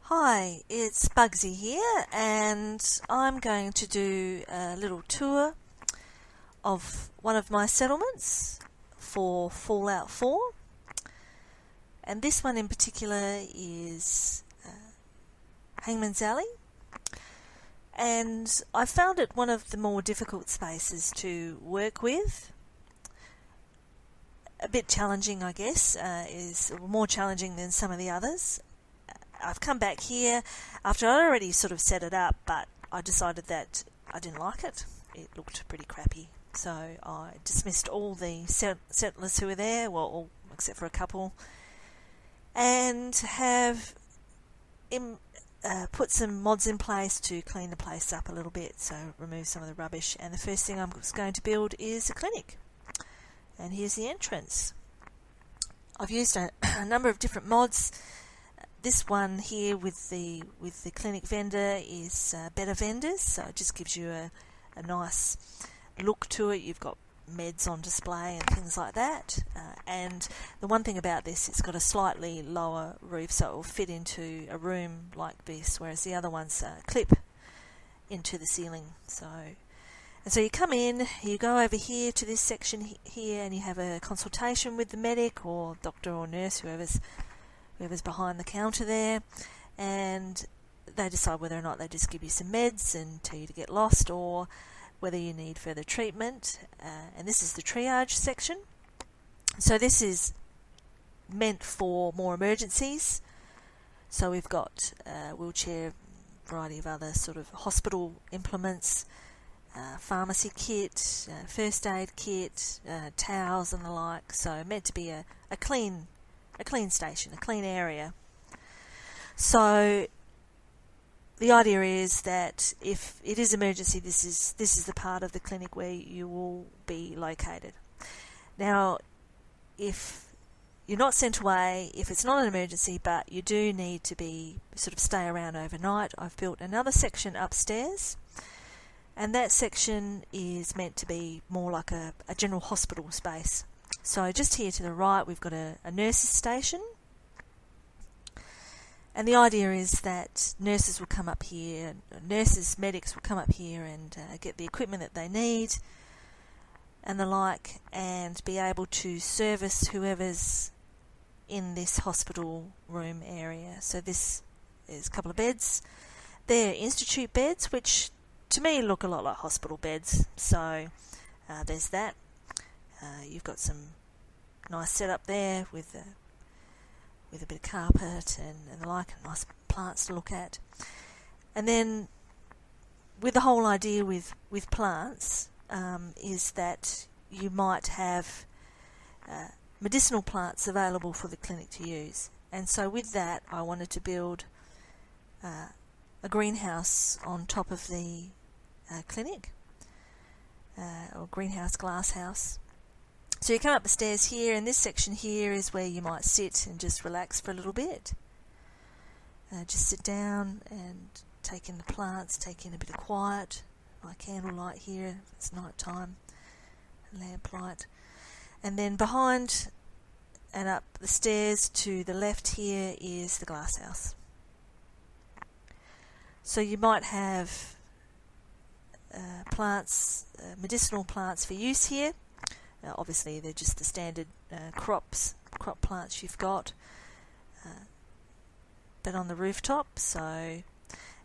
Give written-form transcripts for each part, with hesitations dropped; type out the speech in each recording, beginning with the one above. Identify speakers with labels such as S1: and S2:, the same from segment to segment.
S1: Hi, it's Bugsie here, and I'm going to do a little tour of one of my settlements for Fallout 4. And this one in particular is Hangman's Alley. And I found it one of the more difficult spaces to work with. A bit challenging, I guess, is more challenging than some of the others. I've come back here after I'd already sort of set it up, but I decided that I didn't like it. It looked pretty crappy. So I dismissed all the settlers who were there, well, all except for a couple, and have put some mods in place to clean the place up a little bit, so remove some of the rubbish. And the first thing I'm going to build is a clinic. And here's the entrance. I've used a number of different mods. This one here with the clinic vendor is Better Vendors, so it just gives you a nice look to it. You've got meds on display and things like that. And the one thing about this, it's got a slightly lower roof, so it will fit into a room like this, whereas the other ones clip into the ceiling. So you come in, you go over here to this section here, and you have a consultation with the medic or doctor or nurse, whoever's behind the counter there, and they decide whether or not they just give you some meds and tell you to get lost, or whether you need further treatment. And this is the triage section. So this is meant for more emergencies. So we've got wheelchair, variety of other sort of hospital implements, pharmacy kit, first aid kit, towels and the like. So meant to be a clean station, a clean area. So the idea is that if it is emergency, this is the part of the clinic where you will be located. Now, if you're not sent away, if it's not an emergency, but you do need to be sort of stay around overnight, I've built another section upstairs, and that section is meant to be more like a general hospital space. So just here to the right, we've got a nurse's station. And the idea is that nurses will come up here, medics will come up here and get the equipment that they need and the like, and be able to service whoever's in this hospital room area. So this is a couple of beds. They're institute beds, which to me look a lot like hospital beds. So there's that. You've got some nice setup there with a bit of carpet and the like, and nice plants to look at. And then with the whole idea with plants is that you might have medicinal plants available for the clinic to use. And so with that, I wanted to build a greenhouse on top of the clinic, or greenhouse, glass house. So you come up the stairs here, and this section here is where you might sit and just relax for a little bit. Just sit down and take in the plants, take in a bit of quiet. My candlelight here, it's night time, lamplight. And then behind and up the stairs to the left here is the glass house. So you might have plants, medicinal plants for use here. Obviously, they're just the standard crop plants you've got, but on the rooftop. So,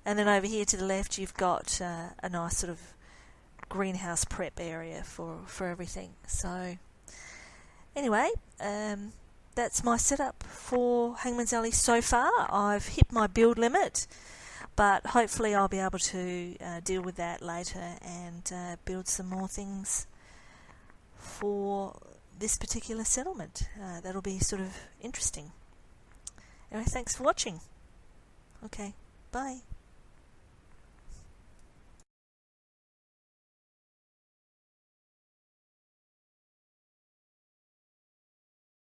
S1: and then over here to the left, you've got a nice sort of greenhouse prep area for everything. So, anyway, that's my setup for Hangman's Alley so far. I've hit my build limit, but hopefully I'll be able to deal with that later and build some more things for this particular settlement. That'll be sort of interesting. Anyway, thanks for watching. Okay, bye.